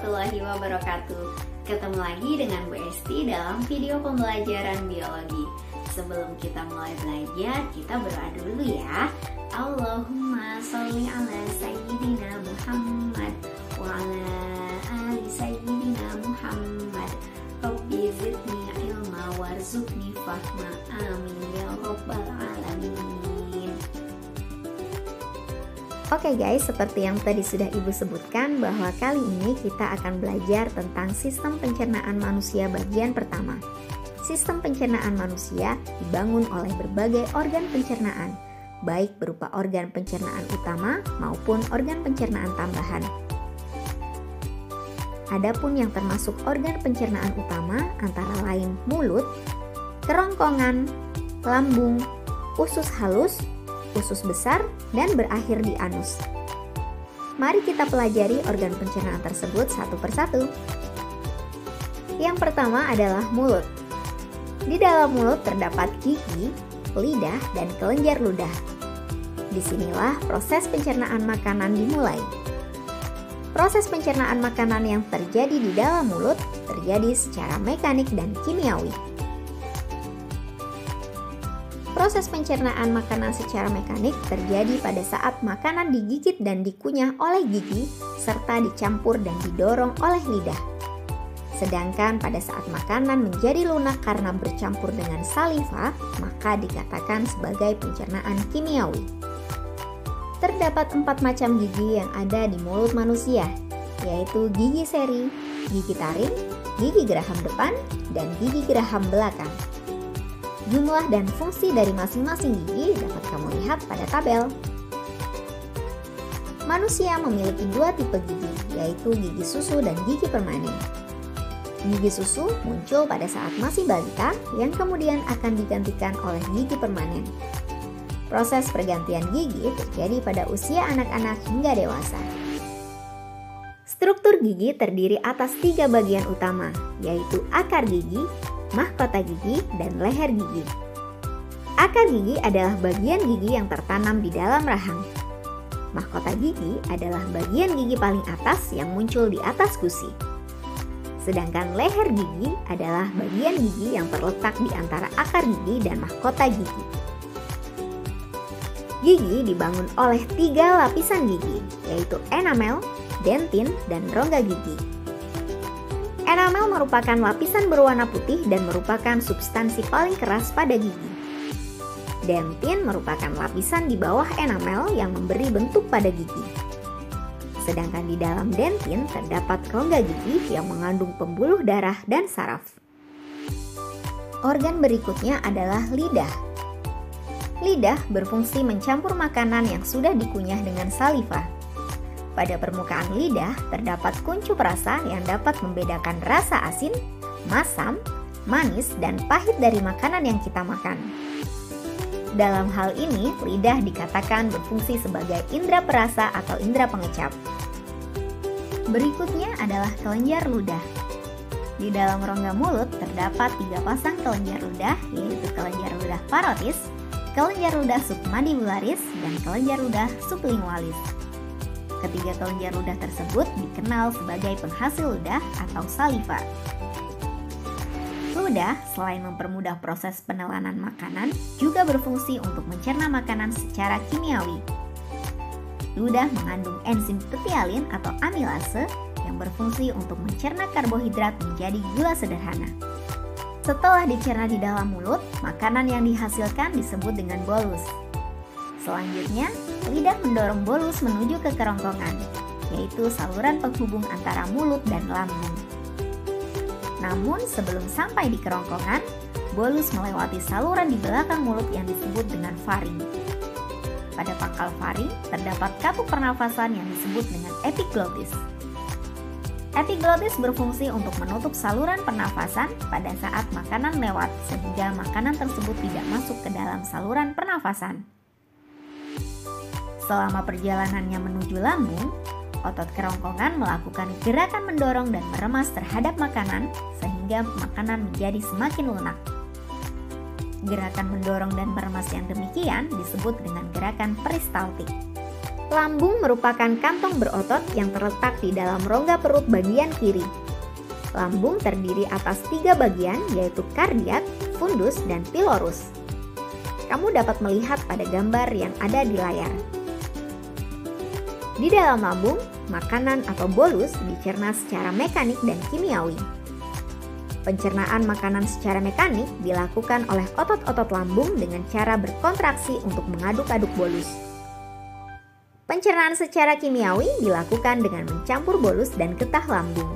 warahmatullahi wabarakatuh. Ketemu lagi dengan Bu Esti dalam video pembelajaran biologi. Sebelum kita mulai belajar, kita berdoa dulu ya. Allahumma sholli ala sayyidina Muhammad wa ala ali sayyidina Muhammad. Rabbi zidni ilma warzuqni fahma. Amin ya rabbal alamin. Oke guys, seperti yang tadi sudah Ibu sebutkan bahwa kali ini kita akan belajar tentang sistem pencernaan manusia bagian pertama. Sistem pencernaan manusia dibangun oleh berbagai organ pencernaan, baik berupa organ pencernaan utama maupun organ pencernaan tambahan. Adapun yang termasuk organ pencernaan utama antara lain mulut, kerongkongan, lambung, usus halus, usus besar, dan berakhir di anus. Mari kita pelajari organ pencernaan tersebut satu persatu. Yang pertama adalah mulut. Di dalam mulut terdapat gigi, lidah, dan kelenjar ludah. Disinilah proses pencernaan makanan dimulai. Proses pencernaan makanan yang terjadi di dalam mulut terjadi secara mekanik dan kimiawi. Proses pencernaan makanan secara mekanik terjadi pada saat makanan digigit dan dikunyah oleh gigi serta dicampur dan didorong oleh lidah. Sedangkan pada saat makanan menjadi lunak karena bercampur dengan saliva, maka dikatakan sebagai pencernaan kimiawi. Terdapat 4 macam gigi yang ada di mulut manusia, yaitu gigi seri, gigi taring, gigi geraham depan, dan gigi geraham belakang. Jumlah dan fungsi dari masing-masing gigi dapat kamu lihat pada tabel. Manusia memiliki 2 tipe gigi, yaitu gigi susu dan gigi permanen. Gigi susu muncul pada saat masih balita yang kemudian akan digantikan oleh gigi permanen. Proses pergantian gigi terjadi pada usia anak-anak hingga dewasa. Struktur gigi terdiri atas 3 bagian utama, yaitu akar gigi, mahkota gigi, dan leher gigi. Akar gigi adalah bagian gigi yang tertanam di dalam rahang. Mahkota gigi adalah bagian gigi paling atas yang muncul di atas gusi. Sedangkan leher gigi adalah bagian gigi yang terletak di antara akar gigi dan mahkota gigi. Gigi dibangun oleh 3 lapisan gigi, yaitu enamel, dentin, dan rongga gigi. Enamel merupakan lapisan berwarna putih dan merupakan substansi paling keras pada gigi. Dentin merupakan lapisan di bawah enamel yang memberi bentuk pada gigi. Sedangkan di dalam dentin terdapat rongga gigi yang mengandung pembuluh darah dan saraf. Organ berikutnya adalah lidah. Lidah berfungsi mencampur makanan yang sudah dikunyah dengan saliva. Pada permukaan lidah terdapat kuncup rasa yang dapat membedakan rasa asin, masam, manis, dan pahit dari makanan yang kita makan. Dalam hal ini, lidah dikatakan berfungsi sebagai indera perasa atau indera pengecap. Berikutnya adalah kelenjar ludah. Di dalam rongga mulut terdapat 3 pasang kelenjar ludah, yaitu kelenjar ludah parotis, kelenjar ludah submandibularis, dan kelenjar ludah sublingualis. Ketiga kelenjar ludah tersebut dikenal sebagai penghasil ludah atau saliva. Ludah selain mempermudah proses penelanan makanan, juga berfungsi untuk mencerna makanan secara kimiawi. Ludah mengandung enzim petialin atau amilase yang berfungsi untuk mencerna karbohidrat menjadi gula sederhana. Setelah dicerna di dalam mulut, makanan yang dihasilkan disebut dengan bolus. Selanjutnya, lidah mendorong bolus menuju ke kerongkongan, yaitu saluran penghubung antara mulut dan lambung. Namun, sebelum sampai di kerongkongan, bolus melewati saluran di belakang mulut yang disebut dengan faring. Pada pangkal faring, terdapat katup pernafasan yang disebut dengan epiglottis. Epiglottis berfungsi untuk menutup saluran pernafasan pada saat makanan lewat, sehingga makanan tersebut tidak masuk ke dalam saluran pernafasan. Selama perjalanannya menuju lambung, otot kerongkongan melakukan gerakan mendorong dan meremas terhadap makanan sehingga makanan menjadi semakin lunak. Gerakan mendorong dan meremas yang demikian disebut dengan gerakan peristaltik. Lambung merupakan kantong berotot yang terletak di dalam rongga perut bagian kiri. Lambung terdiri atas 3 bagian, yaitu kardiak, fundus, dan pilorus. Kamu dapat melihat pada gambar yang ada di layar. Di dalam lambung, makanan atau bolus dicerna secara mekanik dan kimiawi. Pencernaan makanan secara mekanik dilakukan oleh otot-otot lambung dengan cara berkontraksi untuk mengaduk-aduk bolus. Pencernaan secara kimiawi dilakukan dengan mencampur bolus dan getah lambung.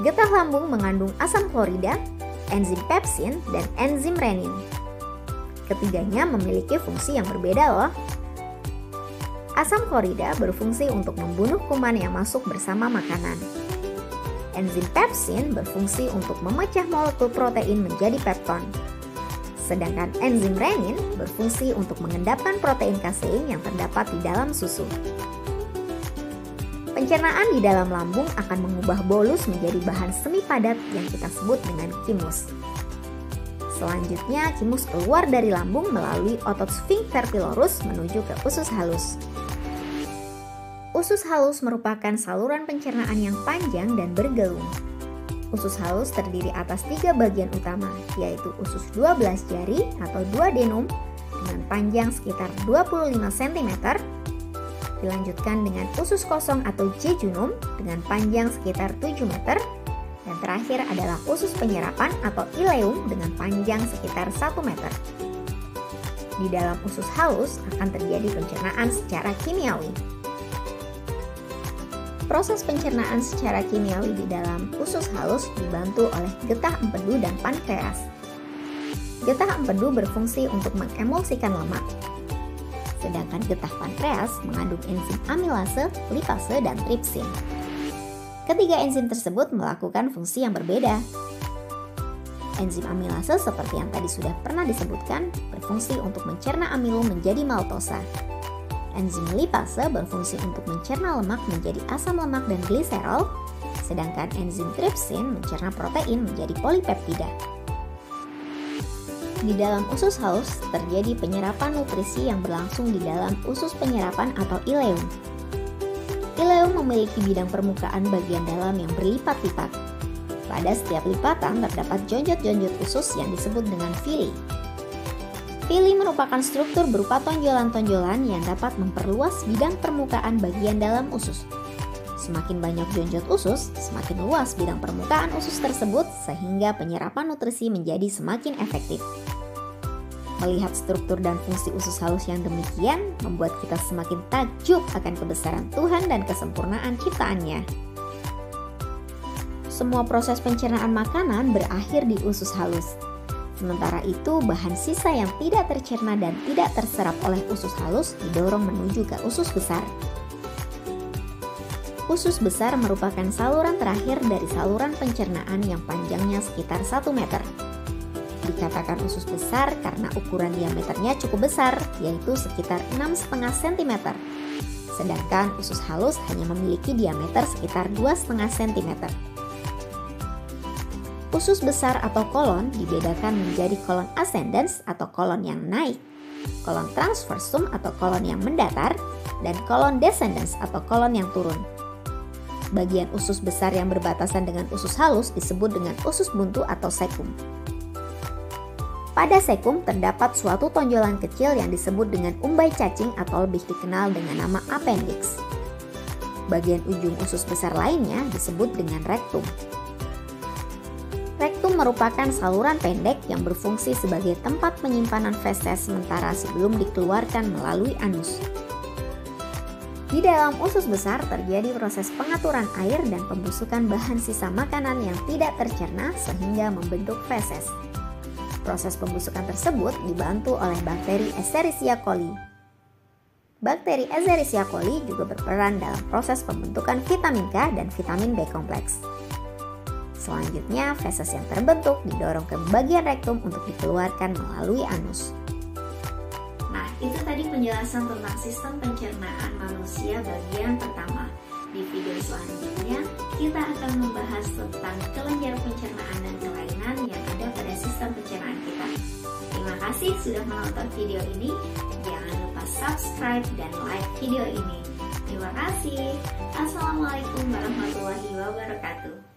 Getah lambung mengandung asam klorida, enzim pepsin, dan enzim renin. Ketiganya memiliki fungsi yang berbeda loh. Asam klorida berfungsi untuk membunuh kuman yang masuk bersama makanan. Enzim pepsin berfungsi untuk memecah molekul protein menjadi pepton. Sedangkan enzim renin berfungsi untuk mengendapkan protein kasein yang terdapat di dalam susu. Pencernaan di dalam lambung akan mengubah bolus menjadi bahan semi padat yang kita sebut dengan kimus. Selanjutnya, kimus keluar dari lambung melalui otot sphincter pilorus menuju ke usus halus. Usus halus merupakan saluran pencernaan yang panjang dan bergelung. Usus halus terdiri atas 3 bagian utama, yaitu usus 12 jari atau duodenum dengan panjang sekitar 25 cm, dilanjutkan dengan usus kosong atau jejunum dengan panjang sekitar 7 meter, dan terakhir adalah usus penyerapan atau ileum dengan panjang sekitar 1 meter. Di dalam usus halus akan terjadi pencernaan secara kimiawi. Proses pencernaan secara kimiawi di dalam usus halus dibantu oleh getah empedu dan pankreas. Getah empedu berfungsi untuk mengemulsikan lemak, sedangkan getah pankreas mengandung enzim amilase, lipase, dan tripsin. Ketiga enzim tersebut melakukan fungsi yang berbeda. Enzim amilase seperti yang tadi sudah pernah disebutkan berfungsi untuk mencerna amilum menjadi maltosa. Enzim lipase berfungsi untuk mencerna lemak menjadi asam lemak dan gliserol, sedangkan enzim tripsin mencerna protein menjadi polipeptida. Di dalam usus halus terjadi penyerapan nutrisi yang berlangsung di dalam usus penyerapan atau ileum. Ileum memiliki bidang permukaan bagian dalam yang berlipat-lipat. Pada setiap lipatan terdapat jonjot-jonjot usus yang disebut dengan villi. Villi merupakan struktur berupa tonjolan-tonjolan yang dapat memperluas bidang permukaan bagian dalam usus. Semakin banyak jonjot usus, semakin luas bidang permukaan usus tersebut sehingga penyerapan nutrisi menjadi semakin efektif. Melihat struktur dan fungsi usus halus yang demikian membuat kita semakin takjub akan kebesaran Tuhan dan kesempurnaan ciptaannya. Semua proses pencernaan makanan berakhir di usus halus. Sementara itu, bahan sisa yang tidak tercerna dan tidak terserap oleh usus halus didorong menuju ke usus besar. Usus besar merupakan saluran terakhir dari saluran pencernaan yang panjangnya sekitar 1 meter. Dikatakan usus besar karena ukuran diameternya cukup besar, yaitu sekitar 6,5 cm. Sedangkan usus halus hanya memiliki diameter sekitar 2,5 cm. Usus besar atau kolon dibedakan menjadi kolon ascendens atau kolon yang naik, kolon transversum atau kolon yang mendatar, dan kolon descendens atau kolon yang turun. Bagian usus besar yang berbatasan dengan usus halus disebut dengan usus buntu atau cecum. Pada cecum terdapat suatu tonjolan kecil yang disebut dengan umbai cacing atau lebih dikenal dengan nama appendix. Bagian ujung usus besar lainnya disebut dengan rectum. Rektum merupakan saluran pendek yang berfungsi sebagai tempat penyimpanan feses sementara sebelum dikeluarkan melalui anus. Di dalam usus besar terjadi proses pengaturan air dan pembusukan bahan sisa makanan yang tidak tercerna sehingga membentuk feses. Proses pembusukan tersebut dibantu oleh bakteri Escherichia coli. Bakteri Escherichia coli juga berperan dalam proses pembentukan vitamin K dan vitamin B kompleks. Selanjutnya, feses yang terbentuk didorong ke bagian rektum untuk dikeluarkan melalui anus. Nah, itu tadi penjelasan tentang sistem pencernaan manusia bagian pertama. Di video selanjutnya, kita akan membahas tentang kelenjar pencernaan dan kelainan yang ada pada sistem pencernaan kita. Terima kasih sudah menonton video ini. Jangan lupa lupa subscribe dan like video ini. Terima kasih. Assalamualaikum warahmatullahi wabarakatuh.